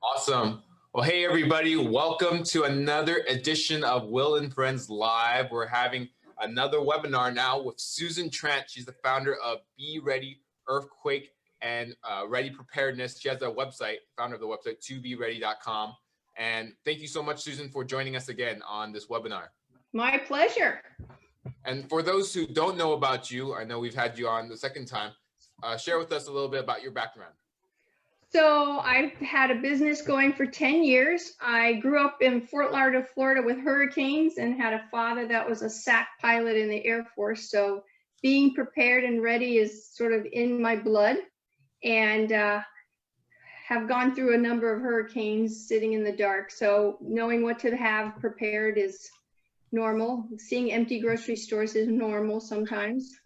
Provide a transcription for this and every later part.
Awesome. Well, hey, everybody. Welcome to another edition of Will and Friends Live. We're having another webinar now with Susan Trant. She's the founder of Be Ready Earthquake and Ready Preparedness. She has a website, founder of the website, tobeready.com. And thank you so much, Susan, for joining us again on this webinar. My pleasure. And for those who don't know about you, I know we've had you on the second time, share with us a little bit about your background. So I've had a business going for 10 years. I grew up in Fort Lauderdale, Florida with hurricanes and had a father that was a SAC pilot in the Air Force. So being prepared and ready is sort of in my blood, and have gone through a number of hurricanes sitting in the dark. So knowing what to have prepared is normal. Seeing empty grocery stores is normal sometimes.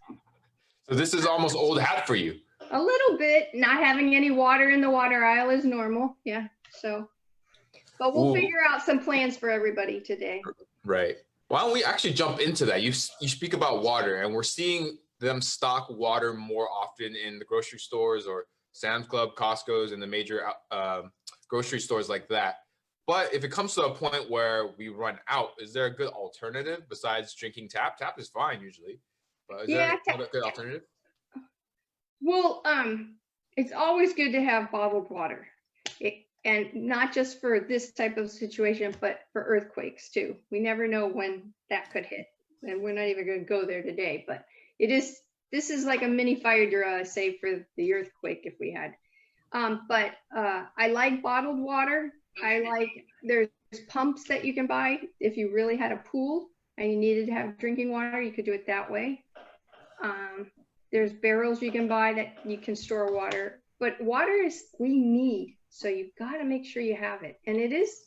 So this is almost old hat for you. A little bit. Not having any water in the water aisle is normal. Yeah. So, but we'll figure out some plans for everybody today. Right. Why don't we actually jump into that? You speak about water, and we're seeing them stock water more often in the grocery stores or Sam's Club, Costco's, and the major grocery stores like that. But if it comes to a point where we run out, is there a good alternative besides drinking tap? Tap is fine usually, but is there a good alternative? Well, it's always good to have bottled water, and not just for this type of situation, but for earthquakes too. We never know when that could hit, and we're not even going to go there today. But this is like a mini fire drill, I say, for the earthquake if we had. But I like bottled water. There's pumps that you can buy if you really had a pool and you needed to have drinking water. You could do it that way. There's barrels you can buy that you can store water, but water is we need, so you've got to make sure you have it. And it is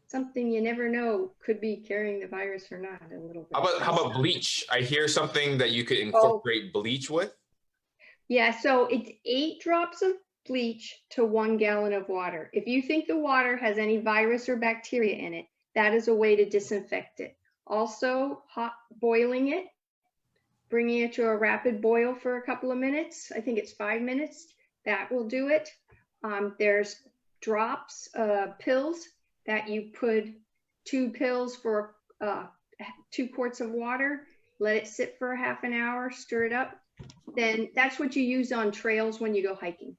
something you never know could be carrying the virus or not a little bit. How about bleach? I hear something that you could incorporate bleach with. Yeah, so it's 8 drops of bleach to 1 gallon of water. If you think the water has any virus or bacteria in it, that is a way to disinfect it. Also, hot boiling it, bringing it to a rapid boil for a couple of minutes. I think it's 5 minutes. That will do it. There's drops, pills that you put 2 pills for 2 quarts of water, let it sit for a half an hour, stir it up. Then that's what you use on trails when you go hiking.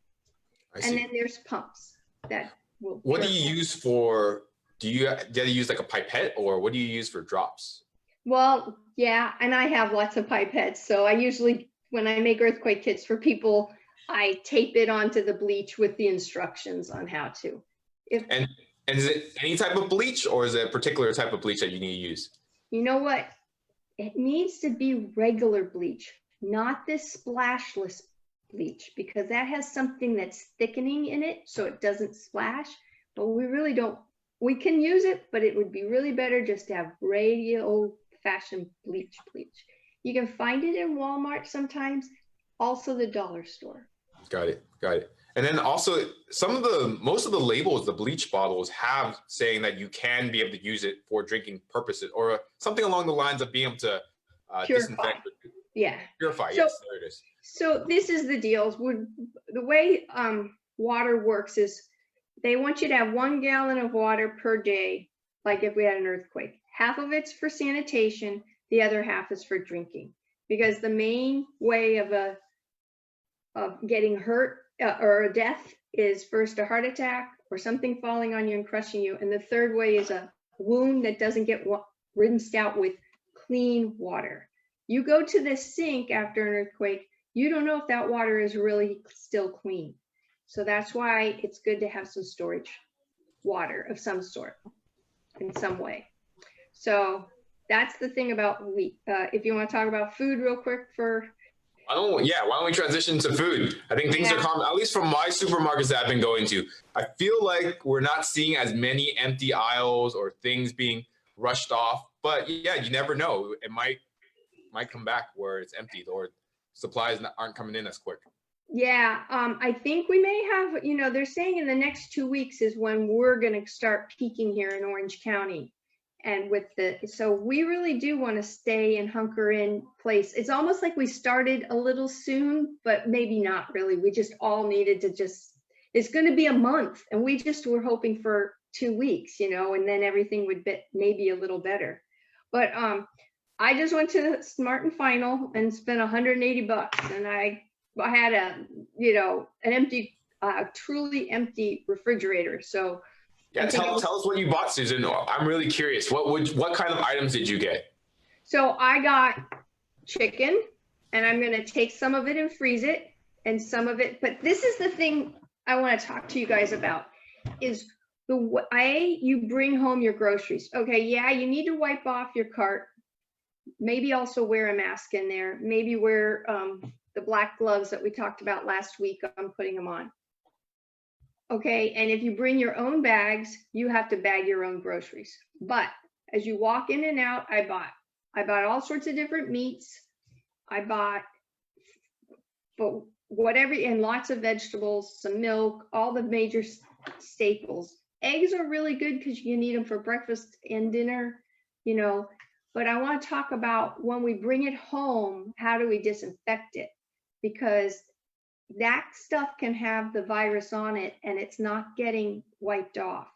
And then there's pumps that will. What do you use for, do you use like a pipette, or what do you use for drops? Well, yeah, and I have lots of pipettes. So I usually, when I make earthquake kits for people, I tape it onto the bleach with the instructions on how to. And is it any type of bleach, or is it a particular type of bleach that you need to use? You know what? It needs to be regular bleach, not this splashless bleach, because that has something that's thickening in it so it doesn't splash. But we really don't. We can use it, but it would be really better just to have regular fashion bleach. You can find it in Walmart sometimes, also the dollar store. Got it. And then also most of the labels, the bleach bottles have saying that you can be able to use it for drinking purposes, or something along the lines of being able to disinfect. Yeah. Purify, yes, there it is. So this is the deal. The way water works is they want you to have 1 gallon of water per day, like if we had an earthquake. Half of it's for sanitation, the other half is for drinking. Because the main way of getting hurt or a death is first a heart attack or something falling on you and crushing you. And the third way is a wound that doesn't get rinsed out with clean water. You go to the sink after an earthquake, you don't know if that water is really still clean. So that's why it's good to have some storage water of some sort in some way. So that's the thing about wheat. If you want to talk about food real quick why don't we transition to food? I think things are common, at least from my supermarkets that I've been going to. I feel like we're not seeing as many empty aisles or things being rushed off, but yeah, you never know. It might come back where it's emptied or supplies aren't coming in as quick. Yeah, I think we may have, they're saying in the next 2 weeks is when we're going to start peaking here in Orange County. And so we really do want to stay and hunker in place. It's almost like we started a little soon, but maybe not really. We just all needed to just it's going to be a month, and we just were hoping for 2 weeks, and then everything would be maybe a little better. But I just went to Smart and Final and spent $180, and I had an empty, truly empty refrigerator. So yeah, tell us what you bought, Susan. I'm really curious. What kind of items did you get? So I got chicken, and I'm going to take some of it and freeze it, and some of it. But this is the thing I want to talk to you guys about is the way you bring home your groceries. Okay, yeah, you need to wipe off your cart. Maybe also wear a mask in there. Maybe wear the black gloves that we talked about last week. I'm putting them on. Okay, and if you bring your own bags, you have to bag your own groceries. But as you walk in and out, I bought all sorts of different meats. I bought whatever, and lots of vegetables, some milk, all the major staples. Eggs are really good because you need them for breakfast and dinner, but I want to talk about when we bring it home, how do we disinfect it? Because that stuff can have the virus on it and it's not getting wiped off.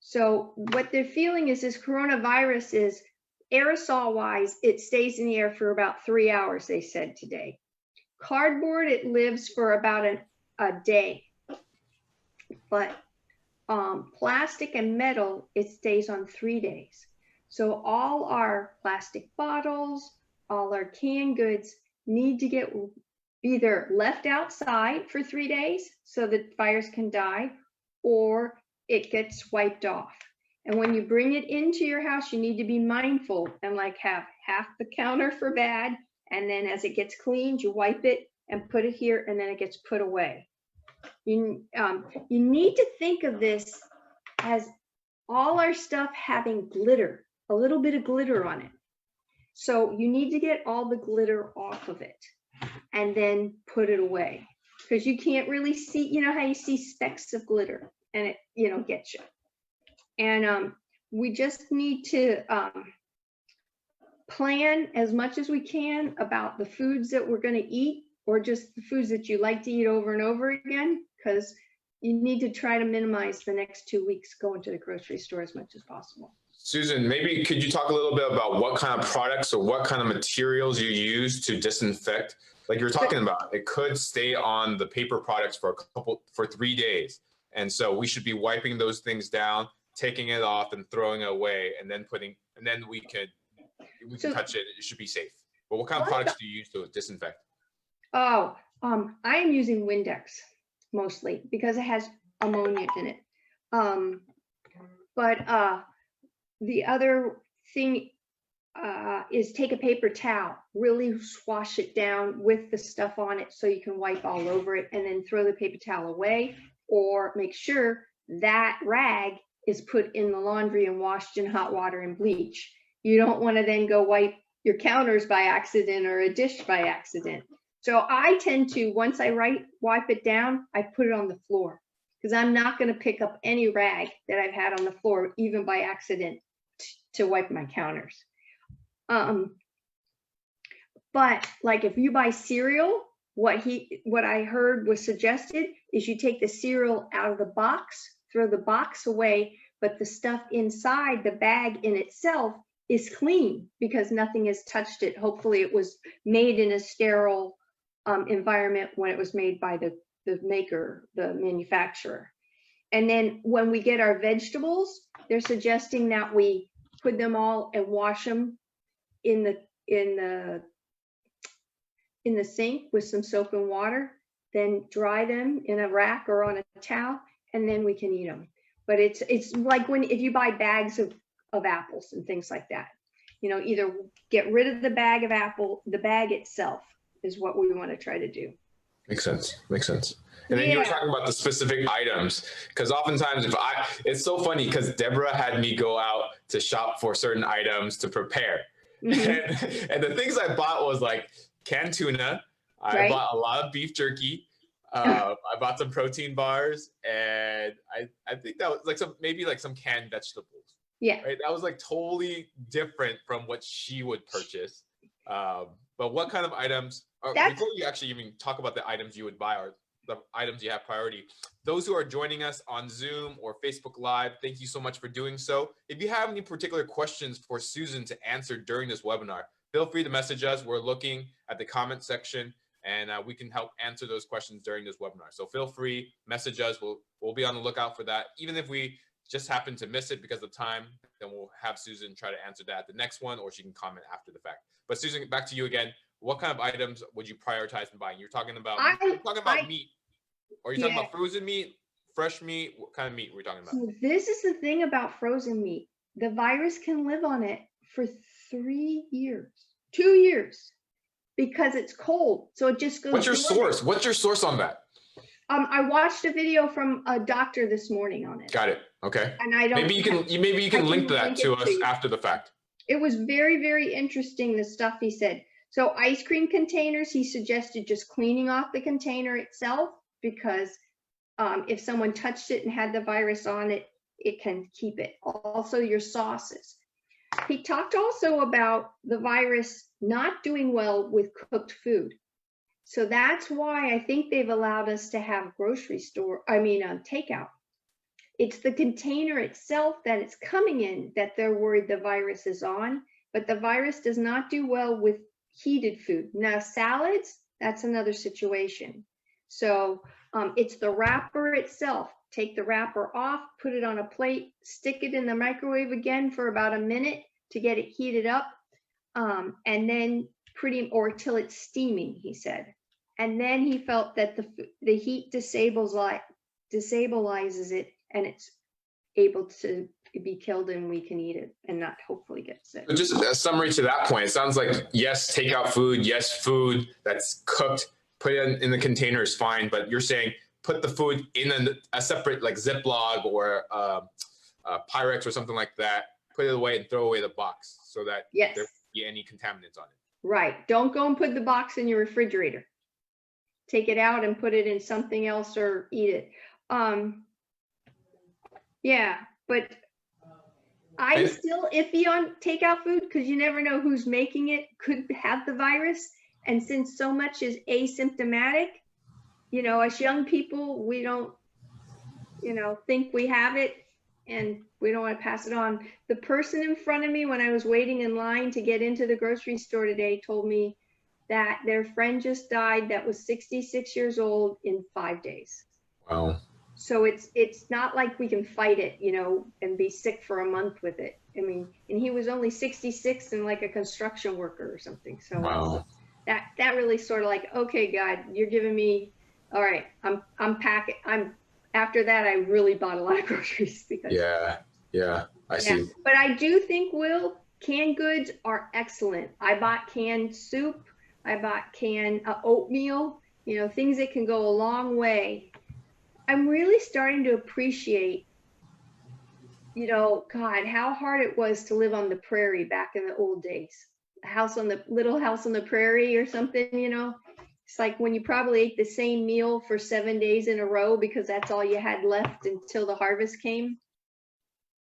So what they're feeling is this coronavirus is aerosol wise, it stays in the air for about 3 hours, they said today. Cardboard, it lives for about a day. But plastic and metal, it stays on 3 days. So all our plastic bottles, all our canned goods need to get either left outside for 3 days so that fires can die, or it gets wiped off. And when you bring it into your house, you need to be mindful and have half the counter for bad. And then as it gets cleaned, you wipe it and put it here, and then it gets put away. You need to think of this as all our stuff having glitter, a little bit of glitter on it. So you need to get all the glitter off of it and then put it away, because you can't really see, how you see specks of glitter and it, gets you. And we just need to plan as much as we can about the foods that we're going to eat, or just the foods that you like to eat over and over again, because you need to try to minimize the next 2 weeks going to the grocery store as much as possible. Susan, maybe could you talk a little bit about what kind of products or what kind of materials you use to disinfect? Like you're talking about, it could stay on the paper products for 3 days. And so we should be wiping those things down, taking it off and throwing it away, and then we can touch it. It should be safe. But what kind of products do you use to disinfect? Oh, I am using Windex mostly because it has ammonia in it. But the other thing is take a paper towel, really wash it down with the stuff on it so you can wipe all over it, and then throw the paper towel away, or make sure that rag is put in the laundry and washed in hot water and bleach. You don't want to then go wipe your counters by accident or a dish by accident. So I tend to, once I wipe it down, I put it on the floor, because I'm not going to pick up any rag that I've had on the floor, even by accident, to wipe my counters. But like if you buy cereal, what I heard was suggested is you take the cereal out of the box, throw the box away, but the stuff inside the bag in itself is clean because nothing has touched it. Hopefully it was made in a sterile environment when it was made by the maker, the manufacturer. And then when we get our vegetables, they're suggesting that we put them all and wash them in the sink with some soap and water, then dry them in a rack or on a towel, and then we can eat them. But it's like if you buy bags of apples and things like that, either get rid of the bag of apple, the bag itself is what we want to try to do. Makes sense. And then you were talking about the specific items, because oftentimes it's so funny because Deborah had me go out to shop for certain items to prepare. Mm-hmm. And the things I bought was like canned tuna. I bought a lot of beef jerky. I bought some protein bars, and I think that was like some canned vegetables. Yeah. Right. That was like totally different from what she would purchase. But what kind of items, before you actually even talk about the items you would buy, the items you have priority. Those who are joining us on Zoom or Facebook Live, thank you so much for doing so. If you have any particular questions for Susan to answer during this webinar, feel free to message us. We're looking at the comment section, and we can help answer those questions during this webinar. So feel free, message us. We'll be on the lookout for that. Even if we just happen to miss it because of time, then we'll have Susan try to answer that at the next one, or she can comment after the fact. But Susan, back to you again. What kind of items would you prioritize in buying? You're talking about meat. Or are you talking about frozen meat, fresh meat? What kind of meat are we talking about? So this is the thing about frozen meat. The virus can live on it for 3 years, 2 years, because it's cold. So it just goes. What's your source? What's your source on that? I watched a video from a doctor this morning on it. Got it. Okay. And I don't. Maybe you can link that to us after the fact. It was very, very interesting, the stuff he said. So ice cream containers, he suggested just cleaning off the container itself, because if someone touched it and had the virus on it, it can keep it. Also your sauces. He talked also about the virus not doing well with cooked food. So that's why I think they've allowed us to have takeout. It's the container itself that it's coming in that they're worried the virus is on, but the virus does not do well with heated food. Now salads, that's another situation. So it's the wrapper itself. Take the wrapper off, put it on a plate, stick it in the microwave again for about a minute to get it heated up, and then till it's steaming, he said. And then he felt that the heat destabilizes it, and it's able to be killed, and we can eat it and not hopefully get sick. So just a summary to that point, it sounds like yes, takeout food, yes, food that's cooked, put it in the container is fine, but you're saying put the food in a separate like Ziploc or Pyrex or something like that, put it away and throw away the box so that there won't be any contaminants on it. Right. Don't go and put the box in your refrigerator. Take it out and put it in something else or eat it. Yeah, but I'm still iffy on takeout food because you never know who's making it, could have the virus. And since so much is asymptomatic, us young people, we don't, think we have it, and we don't want to pass it on. The person in front of me when I was waiting in line to get into the grocery store today told me that their friend just died that was 66 years old in 5 days. Wow. So it's not like we can fight it, and be sick for a month with it. I mean, and he was only 66 and like a construction worker or something. So wow. That really sort of like, okay, God, you're giving me, all right, I'm packing. After that, I really bought a lot of groceries because. Yeah, I see. But I do think, Will, canned goods are excellent. I bought canned soup. I bought canned oatmeal, things that can go a long way. I'm really starting to appreciate, God, how hard it was to live on the prairie back in the old days. Little house on the prairie or something, It's like when you probably ate the same meal for 7 days in a row because that's all you had left until the harvest came.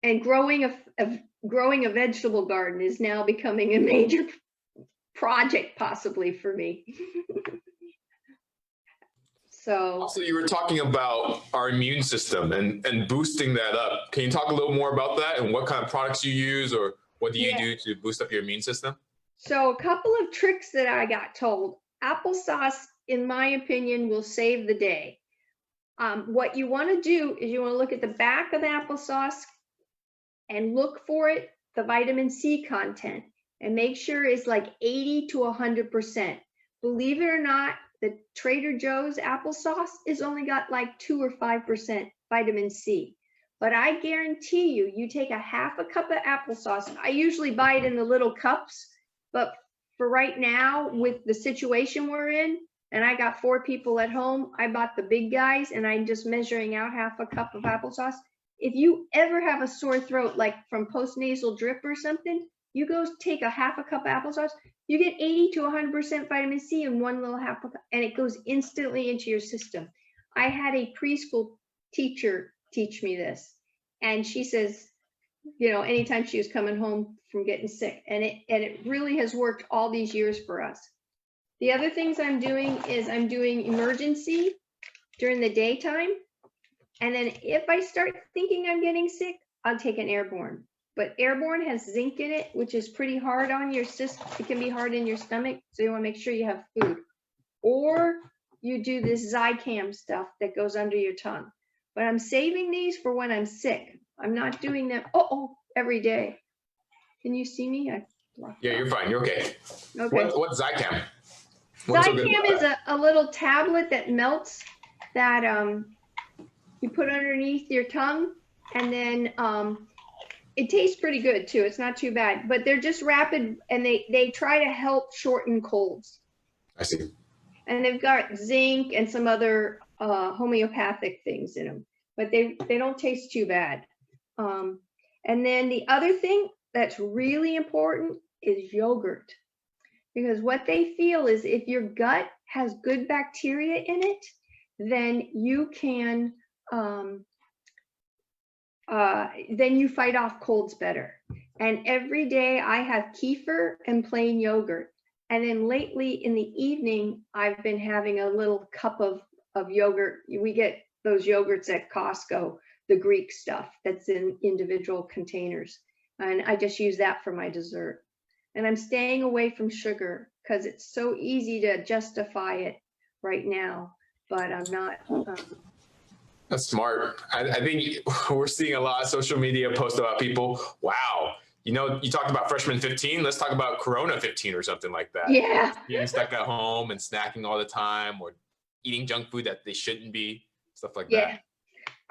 And growing a vegetable garden is now becoming a major project possibly for me. So also, you were talking about our immune system and boosting that up. Can you talk a little more about that and what kind of products you use, or what do you do to boost up your immune system? So a couple of tricks that I got told. Applesauce, in my opinion, will save the day. What you want to do is you want to look at the back of the applesauce and look for it, the vitamin C content, and make sure it's like 80 to 100%. Believe it or not, the Trader Joe's applesauce is only got like 2 or 5% vitamin C. But I guarantee you take a half a cup of applesauce. I usually buy it in the little cups, but for right now, with the situation we're in, and I got 4 people at home, I bought the big guys, and I'm just measuring out half a cup of applesauce. If you ever have a sore throat, like from postnasal drip or something, you go take a half a cup of applesauce, you get 80 to 100% vitamin C in one little half a cup, and it goes instantly into your system. I had a preschool teacher teach me this, and she says, anytime she was coming home from getting sick, and it really has worked all these years for us. The other things I'm doing is I'm doing emergency during the daytime. And then if I start thinking I'm getting sick, I'll take an airborne. But airborne has zinc in it, which is pretty hard on your system. It can be hard in your stomach. So you want to make sure you have food. Or you do this Zicam stuff that goes under your tongue. But I'm saving these for when I'm sick. I'm not doing them every day. Can you see me? Yeah, you're fine. You're okay. Okay. What's Zicam? What's so good Zicam about is a little tablet that melts that you put underneath your tongue, and then it tastes pretty good too. It's not too bad, but they're just rapid, and they try to help shorten colds. I see. And they've got zinc and some other homeopathic things in them, but they don't taste too bad. And then the other thing that's really important is yogurt, because what they feel is if your gut has good bacteria in it, then you can then you fight off colds better. And every day I have kefir and plain yogurt. And then lately in the evening, I've been having a little cup of yogurt. We get those yogurts at Costco, the Greek stuff that's in individual containers. And I just use that for my dessert. And I'm staying away from sugar because it's so easy to justify it right now, but I'm not. That's smart. I think we're seeing a lot of social media posts about people. Wow. You know, you talked about freshman 15. Let's talk about Corona 15 or something like that. Yeah. Being stuck at home and snacking all the time, or eating junk food that they shouldn't be, stuff like that.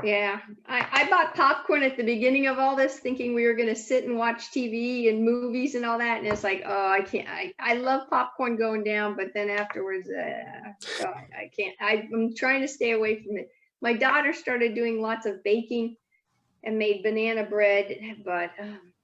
Yeah. I bought popcorn at the beginning of all this thinking we were going to sit and watch TV and movies and all that. And it's like, oh, I can't. I love popcorn going down, but then afterwards, I can't. I'm trying to stay away from it. My daughter started doing lots of baking and made banana bread, but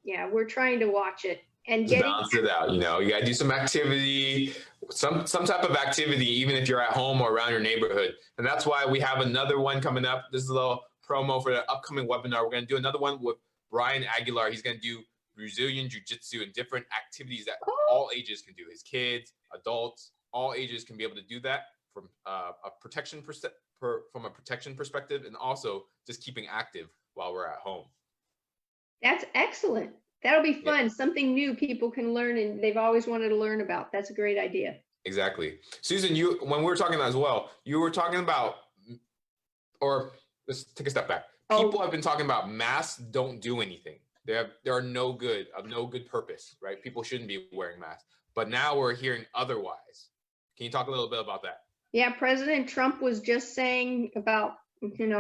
yeah, we're trying to watch it and just balance it out. You know, you got to do some activity, some type of activity, even if you're at home or around your neighborhood. And that's why we have another one coming up. This is a little promo for the upcoming webinar. We're going to do another one with Brian Aguilar. He's going to do Brazilian Jiu-Jitsu and different activities that all ages can do. His kids, adults, all ages can be able to do that from a protection perspective, and also just keeping active while we're at home. That's excellent. That'll be fun. Yeah. Something new people can learn and they've always wanted to learn about. That's a great idea. Exactly. Susan, when we were talking as well, you were talking about, or let's take a step back. People have been talking about masks don't do anything. They are no good, of no good purpose, right? People shouldn't be wearing masks. But now we're hearing otherwise. Can you talk a little bit about that? Yeah, President Trump was just saying about,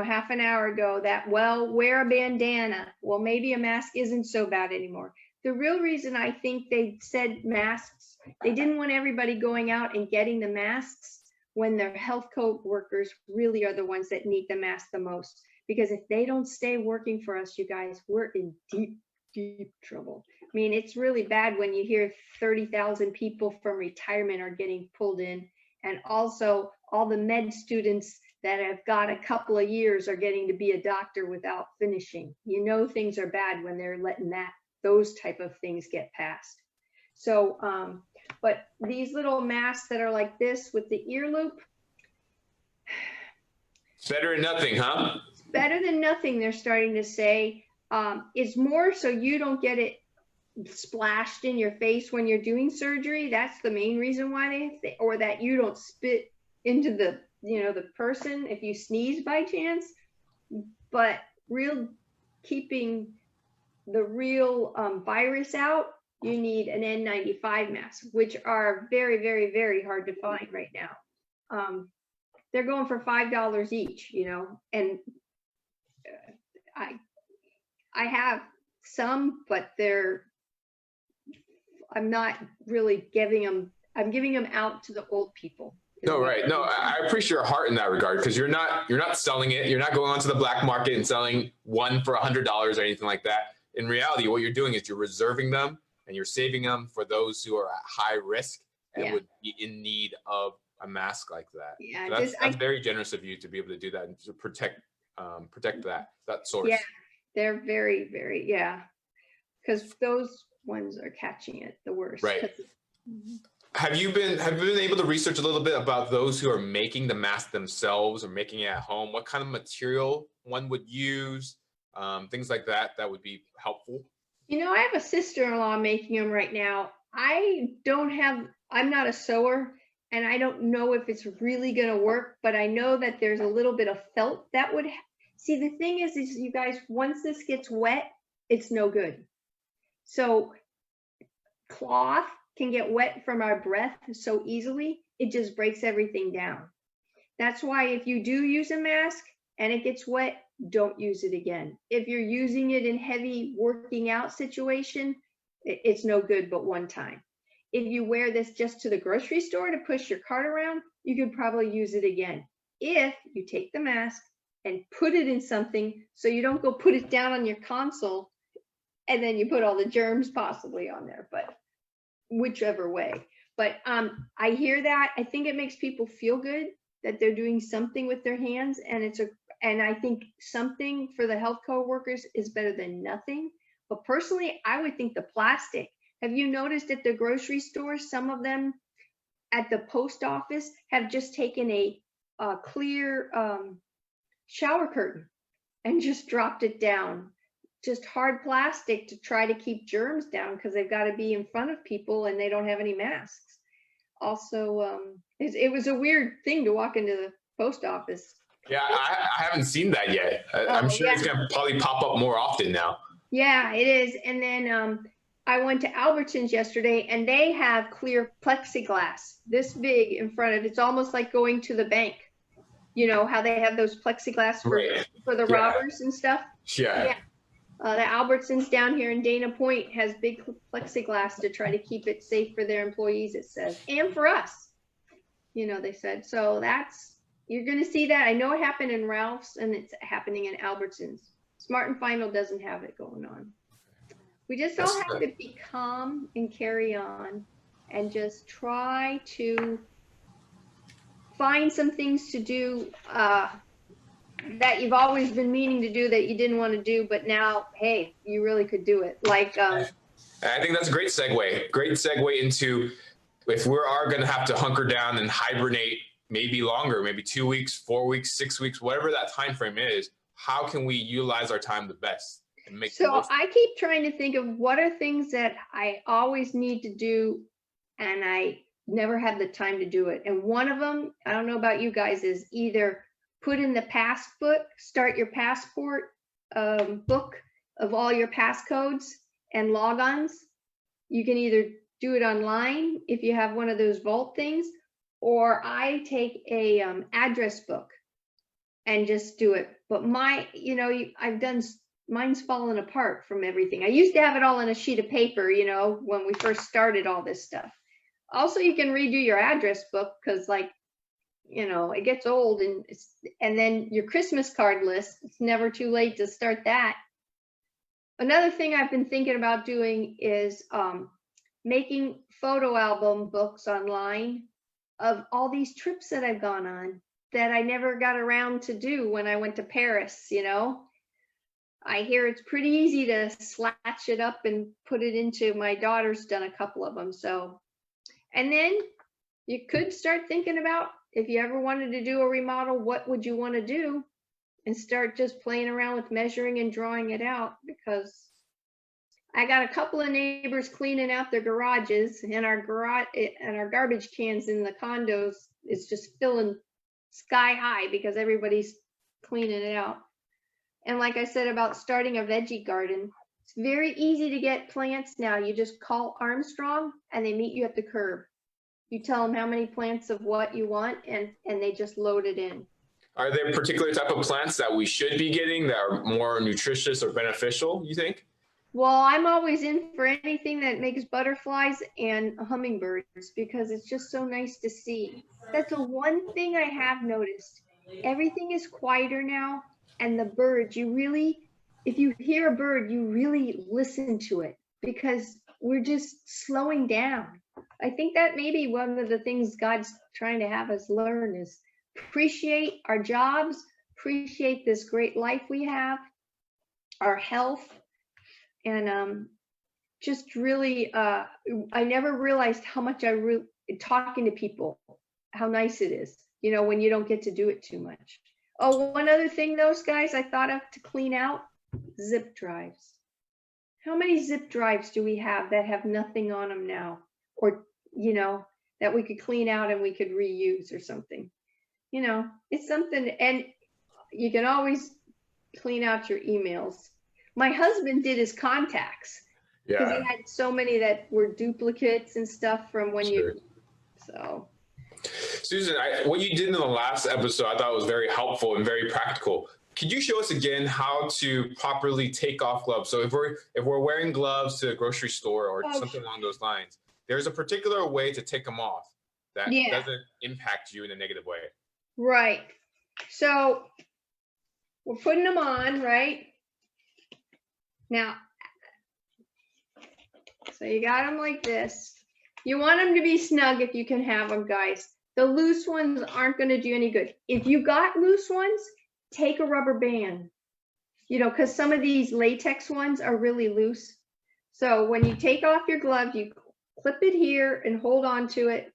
half an hour ago that, well, wear a bandana. Well, maybe a mask isn't so bad anymore. The real reason I think they said masks, they didn't want everybody going out and getting the masks when their health code workers really are the ones that need the mask the most. Because if they don't stay working for us, you guys, we're in deep, deep trouble. I mean, it's really bad when you hear 30,000 people from retirement are getting pulled in. And also all the med students that have got a couple of years are getting to be a doctor without finishing. Things are bad when they're letting those type of things get passed. So, but these little masks that are like this with the ear loop. It's better than nothing, huh? It's better than nothing, they're starting to say. It's more so you don't get it splashed in your face when you're doing surgery. That's the main reason why or that you don't spit into the person if you sneeze by chance. But keeping the real virus out, you need an N95 mask, which are very, very, very hard to find right now. They're going for $5 each, and I have some, but I'm not really giving them. I'm giving them out to the old people. No, right. No, I appreciate your heart in that regard, because you're not selling it. You're not going onto the black market and selling one for $100 or anything like that. In reality, what you're doing is you're reserving them and you're saving them for those who are at high risk and would be in need of a mask like that. Yeah, so that's very generous of you to be able to do that and to protect that source. Yeah, they're very, very, because those ones are catching it the worst. Right. have you been able to research a little bit about those who are making the mask themselves or making it at home? What kind of material one would use? Things like that that would be helpful. I have a sister-in-law making them right now. I'm not a sewer, and I don't know if it's really going to work, but I know that there's a little bit of felt that would. See, the thing is you guys, once this gets wet, it's no good. So cloth can get wet from our breath so easily, it just breaks everything down. That's why if you do use a mask and it gets wet, don't use it again. If you're using it in heavy working out situation, it's no good but one time. If you wear this just to the grocery store to push your cart around, you could probably use it again. If you take the mask and put it in something so you don't go put it down on your console and then you put all the germs possibly on there, but whichever way. But I hear that. I think it makes people feel good that they're doing something with their hands, and I think something for the healthcare workers is better than nothing. But personally, I would think the plastic. Have you noticed at the grocery stores, some of them at the post office have just taken a clear shower curtain and just dropped it down? Just hard plastic to try to keep germs down because they've got to be in front of people and they don't have any masks. Also, it was a weird thing to walk into the post office. Yeah, I haven't seen that yet. I'm sure it's going to probably pop up more often now. Yeah, it is. And then I went to Albertsons yesterday and they have clear plexiglass this big in front of it. It's almost like going to the bank. You know how they have those plexiglass for the robbers and stuff? Yeah. The Albertsons down here in Dana Point has big plexiglass to try to keep it safe for their employees, it says, and for us, they said. So you're going to see that. I know it happened in Ralph's and it's happening in Albertsons. Smart and Final doesn't have it going on. We just all have to be calm and carry on and just try to find some things to do that you've always been meaning to do that you didn't want to do, but now, hey, you really could do it. Like, I think that's a great segue. Great segue into if we are going to have to hunker down and hibernate, maybe longer, maybe 2 weeks, 4 weeks, 6 weeks, whatever that time frame is. How can we utilize our time the best and make the most? I keep trying to think of what are things that I always need to do, and I never have the time to do it. And one of them, I don't know about you guys, is either put in the passbook, start your passport book of all your passcodes and logons. You can either do it online if you have one of those vault things, or I take a address book and just do it. But mine's fallen apart from everything. I used to have it all on a sheet of paper, when we first started all this stuff. Also, you can redo your address book because it gets old, and then your Christmas card list, it's never too late to start that. Another thing I've been thinking about doing is making photo album books online of all these trips that I've gone on that I never got around to do when I went to Paris. I hear it's pretty easy to slash it up and put it into, my daughter's done a couple of them. So, and then you could start thinking about, if you ever wanted to do a remodel, what would you want to do? And start just playing around with measuring and drawing it out, because I got a couple of neighbors cleaning out their garages, and our garbage cans in the condos is just filling sky high because everybody's cleaning it out. And like I said about starting a veggie garden, it's very easy to get plants now. You just call Armstrong and they meet you at the curb. You tell them how many plants of what you want, and they just load it in. Are there particular type of plants that we should be getting that are more nutritious or beneficial, you think? Well, I'm always in for anything that makes butterflies and hummingbirds because it's just so nice to see. That's the one thing I have noticed. Everything is quieter now, and the birds, if you hear a bird, you really listen to it because we're just slowing down. I think that may be one of the things God's trying to have us learn is appreciate our jobs, appreciate this great life we have, our health, and just really, I never realized how much I talking to people, how nice it is, you know, when you don't get to do it too much. Oh, one other thing, those guys I thought of to clean out, zip drives. How many zip drives do we have that have nothing on them now? Or, you know, that we could clean out and we could reuse or something. You know, it's something, and you can always clean out your emails. My husband did his contacts because he had so many that were duplicates and stuff from when so. Susan, what you did in the last episode, I thought was very helpful and very practical. Could you show us again how to properly take off gloves? So if we're wearing gloves to the grocery store or something along those lines, there's a particular way to take them off that doesn't impact you in a negative way. Right. So we're putting them on, right? Now, so you got them like this. You want them to be snug if you can have them, guys. The loose ones aren't going to do any good. If you got loose ones, take a rubber band, you know, because some of these latex ones are really loose. So when you take off your glove, you clip it here and hold on to it,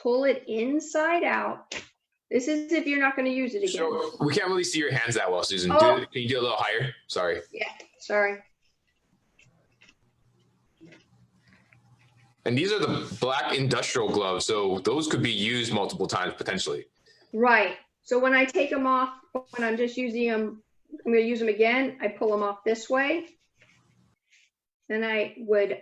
pull it inside out. This is if you're not going to use it again. So we can't really see your hands that well, Susan. Can you do a little higher? Sorry. Yeah, sorry. And these are the black industrial gloves, so those could be used multiple times potentially. Right. So when I take them off, when I'm just using them, I'm going to use them again. I pull them off this way. Then I would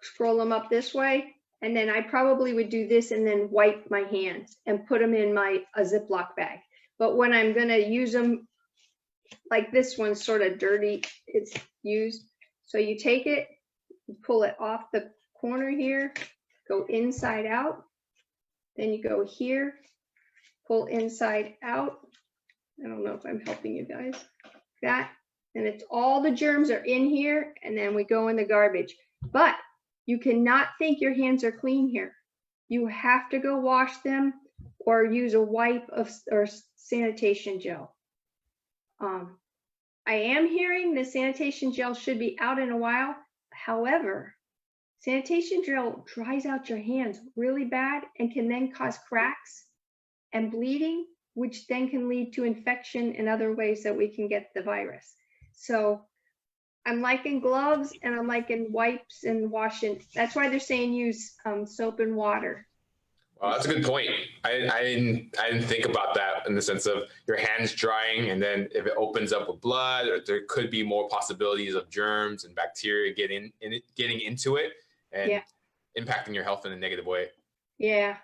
scroll them up this way. And then I probably would do this and then wipe my hands and put them in a Ziploc bag. But when I'm going to use them, like this one's sort of dirty, it's used. So you take it, you pull it off the corner here, go inside out. Then you go here, pull inside out. I don't know if I'm helping you guys. That, and it's all the germs are in here, and then we go in the garbage. But you cannot think your hands are clean here. You have to go wash them or use a wipe or sanitation gel. I am hearing the sanitation gel should be out in a while. However, sanitation gel dries out your hands really bad and can then cause cracks and bleeding, which then can lead to infection and other ways that we can get the virus. So I'm liking gloves and I'm liking wipes and washing. That's why they're saying use soap and water. Well, that's a good point. I didn't think about that in the sense of your hands drying, and then if it opens up with blood, or there could be more possibilities of germs and bacteria getting into it and impacting your health in a negative way. Yeah.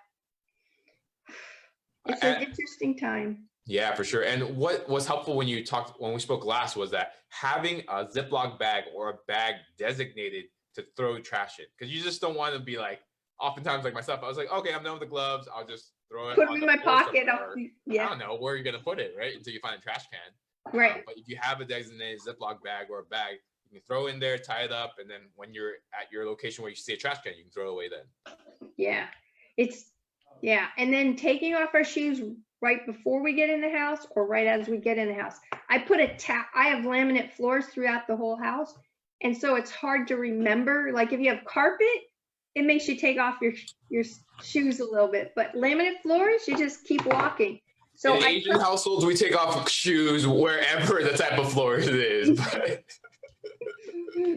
It's an interesting time. Yeah, for sure. And what was helpful when we spoke last was that having a Ziploc bag or a bag designated to throw trash in, because you just don't want to be like, oftentimes like myself, I was like, okay, I'm done with the gloves. I'll just throw it. Put them in my pocket. I don't know where you're going to put it, right? Until you find a trash can. Right. But if you have a designated Ziploc bag or a bag, you can throw in there, tie it up, and then when you're at your location where you see a trash can, you can throw it away then. Yeah. And then taking off our shoes right before we get in the house or right as we get in the house. I have laminate floors throughout the whole house. And so it's hard to remember. Like if you have carpet, it makes you take off your shoes a little bit, but laminate floors, you just keep walking. So in Asian households, we take off shoes wherever the type of floor it is. But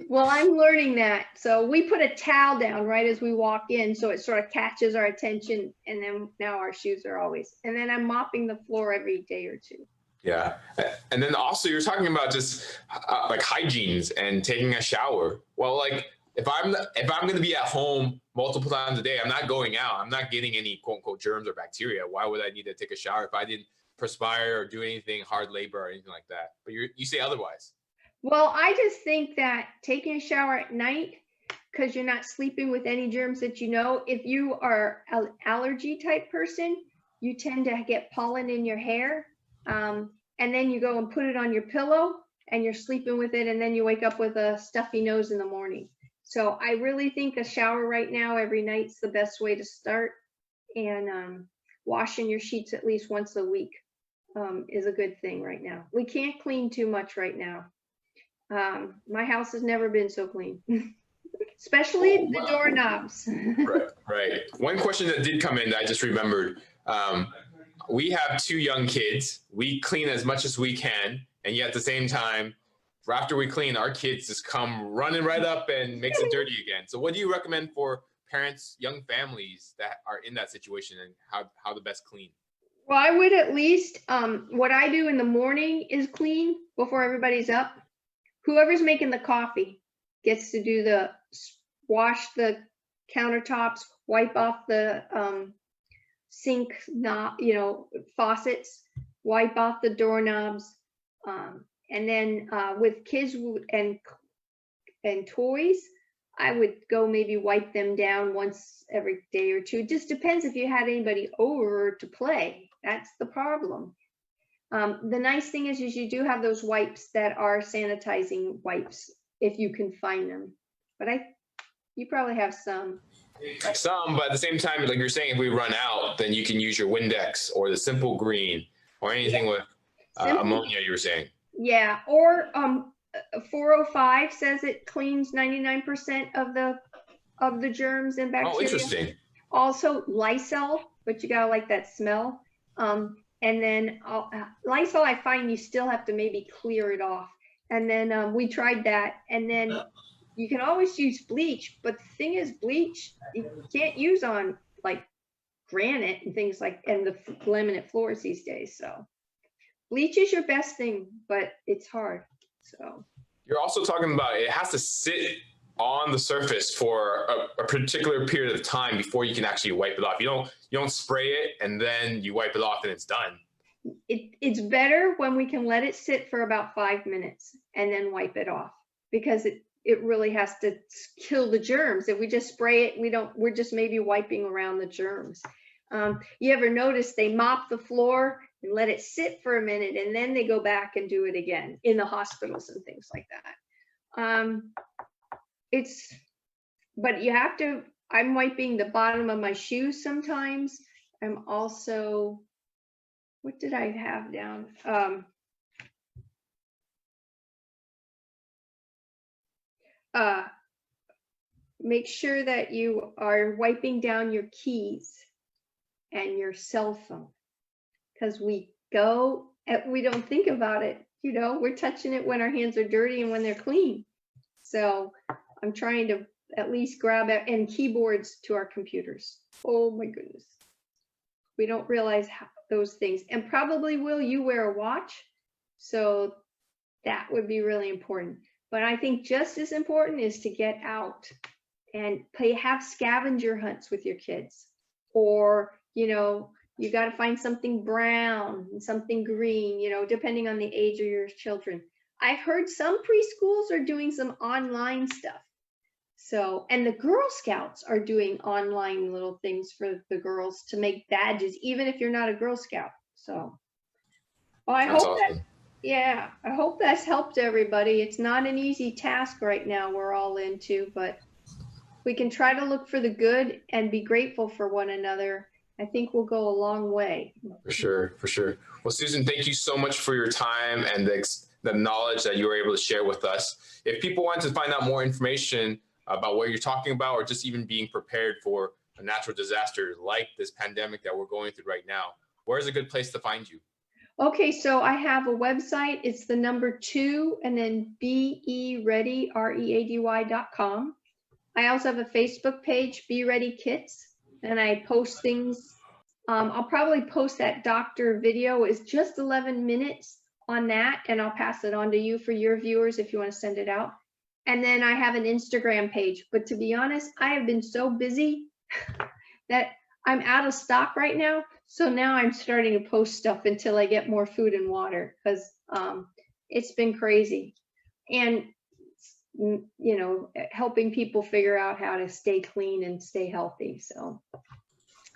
well, I'm learning that. So we put a towel down right as we walk in, so it sort of catches our attention, and then now our shoes are always. And then I'm mopping the floor every day or two. Yeah, and then also you're talking about just like hygienes and taking a shower. Well, like if I'm going to be at home multiple times a day, I'm not going out. I'm not getting any quote unquote germs or bacteria. Why would I need to take a shower if I didn't perspire or do anything hard labor or anything like that? But you say otherwise. Well, I just think that taking a shower at night, because you're not sleeping with any germs that you know, if you are an allergy type person, you tend to get pollen in your hair. And then you go and put it on your pillow and you're sleeping with it. And then you wake up with a stuffy nose in the morning. So I really think a shower right now every night's the best way to start. And washing your sheets at least once a week is a good thing right now. We can't clean too much right now. My house has never been so clean. especially the doorknobs. Right. One question that did come in that I just remembered. We have 2 young kids. We clean as much as we can, and yet at the same time, after we clean, our kids just come running right up and makes it dirty again. So what do you recommend for parents, young families that are in that situation, and how to best clean? Well, I would at least, what I do in the morning is clean before everybody's up. Whoever's making the coffee gets to do wash the countertops, wipe off the sink, faucets, wipe off the doorknobs. And then with kids and toys, I would go maybe wipe them down once every day or two. It just depends if you had anybody over to play. That's the problem. The nice thing is you do have those wipes that are sanitizing wipes if you can find them. But you probably have some. Some, but at the same time, like you're saying, if we run out, then you can use your Windex or the Simple Green or anything with ammonia, you were saying. Yeah, or 405 says it cleans 99% of the germs and bacteria. Oh, interesting. Also Lysol, but you gotta like that smell. And then Lysol, I find you still have to maybe clear it off. And then we tried that, and then you can always use bleach, but the thing is, bleach you can't use on like granite and things and the laminate floors these days. So bleach is your best thing, but it's hard. So you're also talking about it has to sit on the surface for a particular period of time before you can actually wipe it off. You don't spray it and then you wipe it off and it's done. It's better when we can let it sit for about 5 minutes and then wipe it off, because it really has to kill the germs. If we just spray it, we're just maybe wiping around the germs. You ever notice they mop the floor and let it sit for a minute and then they go back and do it again in the hospitals and things like that. But you have to, I'm wiping the bottom of my shoes sometimes. I'm also, what did I have down? Make sure that you are wiping down your keys and your cell phone, because we don't think about it. We're touching it when our hands are dirty and when they're clean. So I'm trying to at least grab it, and keyboards to our computers. Oh my goodness. We don't realize those things. And probably, Will, you wear a watch, so that would be really important. But I think just as important is to get out and have scavenger hunts with your kids. Or, you got to find something brown and something green, depending on the age of your children. I've heard some preschools are doing some online stuff. So, and the Girl Scouts are doing online little things for the girls to make badges, even if you're not a Girl Scout. So, well, I hope that's helped everybody. It's not an easy task right now we're all into, but we can try to look for the good and be grateful for one another. I think we'll go a long way. For sure. Well, Susan, thank you so much for your time and the knowledge that you were able to share with us. If people want to find out more information about what you're talking about, or just even being prepared for a natural disaster like this pandemic that we're going through right now, where's a good place to find you? Okay, so I have a website. It's the number 2 and then BeReady, READY.com. I also have a Facebook page, Be Ready Kits, and I post things. I'll probably post that doctor video. It's just 11 minutes on that, and I'll pass it on to you for your viewers if you want to send it out. And then I have an Instagram page. But to be honest, I have been so busy that I'm out of stock right now. So now I'm starting to post stuff until I get more food and water, because it's been crazy. And, helping people figure out how to stay clean and stay healthy. So.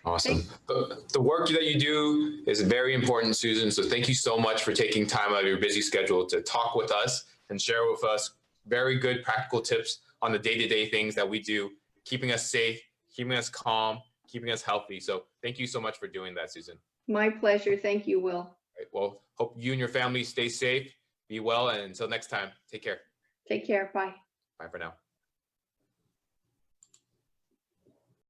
Awesome. The work that you do is very important, Susan. So thank you so much for taking time out of your busy schedule to talk with us and share with us very good practical tips on the day-to-day things that we do, keeping us safe, keeping us calm, keeping us healthy. So thank you so much for doing that, Susan. My pleasure. Thank you, Will. All right, well, hope you and your family stay safe, be well, and until next time, take care. Take care. Bye. Bye for now.